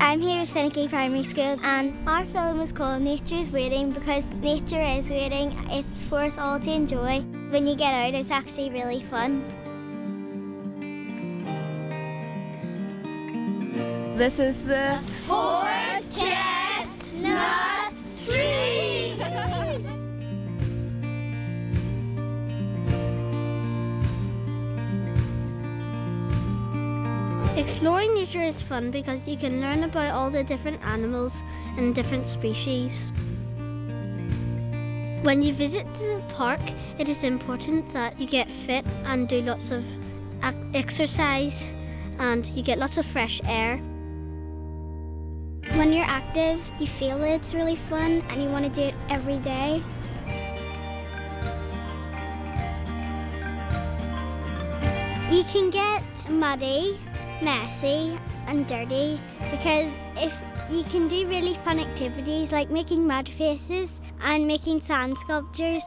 I'm here with Finnicky Primary School and our film is called Nature is Waiting because nature is waiting. It's for us all to enjoy. When you get out, it's actually really fun. This is the fourth chestnut tree! Exploring nature is fun because you can learn about all the different animals and different species. When you visit the park, it is important that you get fit and do lots of exercise and you get lots of fresh air. When you're active, you feel it's really fun and you want to do it every day. You can get muddy, messy and dirty because if you can do really fun activities like making mud faces and making sand sculptures.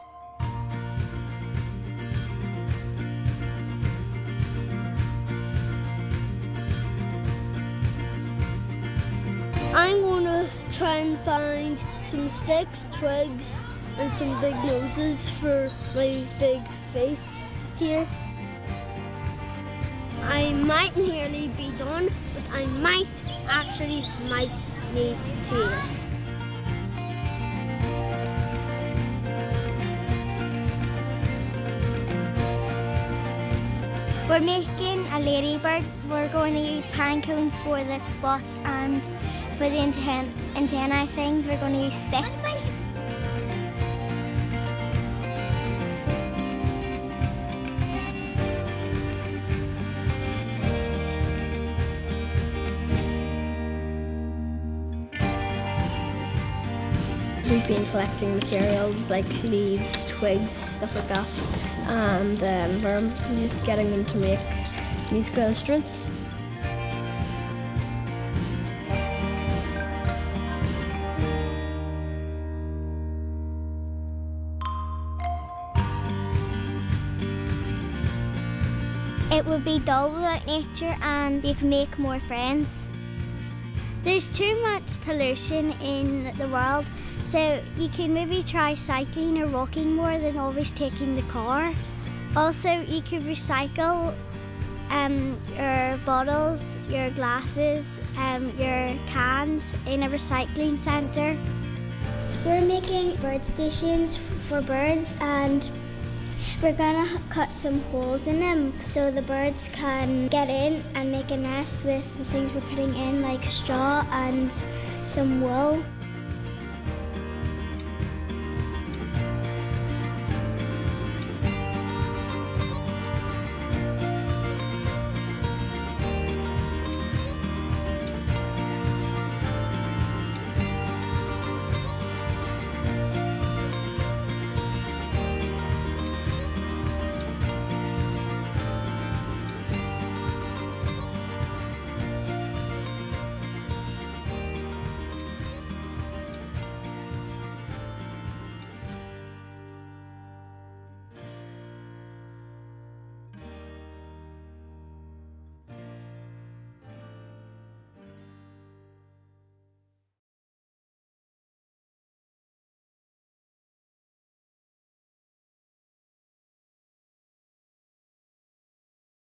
I'm going to try and find some sticks, twigs and some big noses for my big face here. I might nearly be done, but I might need 2 years. We're making a ladybird. We're going to use pine cones for the spots and for the antennae things, we're going to use sticks. We've been collecting materials like leaves, twigs, stuff like that, and we're just getting them to make musical instruments. It would be dull without nature and you can make more friends. There's too much pollution in the world, so you can maybe try cycling or walking more than always taking the car. Also, you could recycle your bottles, your glasses, your cans in a recycling centre. We're making bird stations for birds and we're gonna cut some holes in them so the birds can get in and make a nest with the things we're putting in like straw and some wool.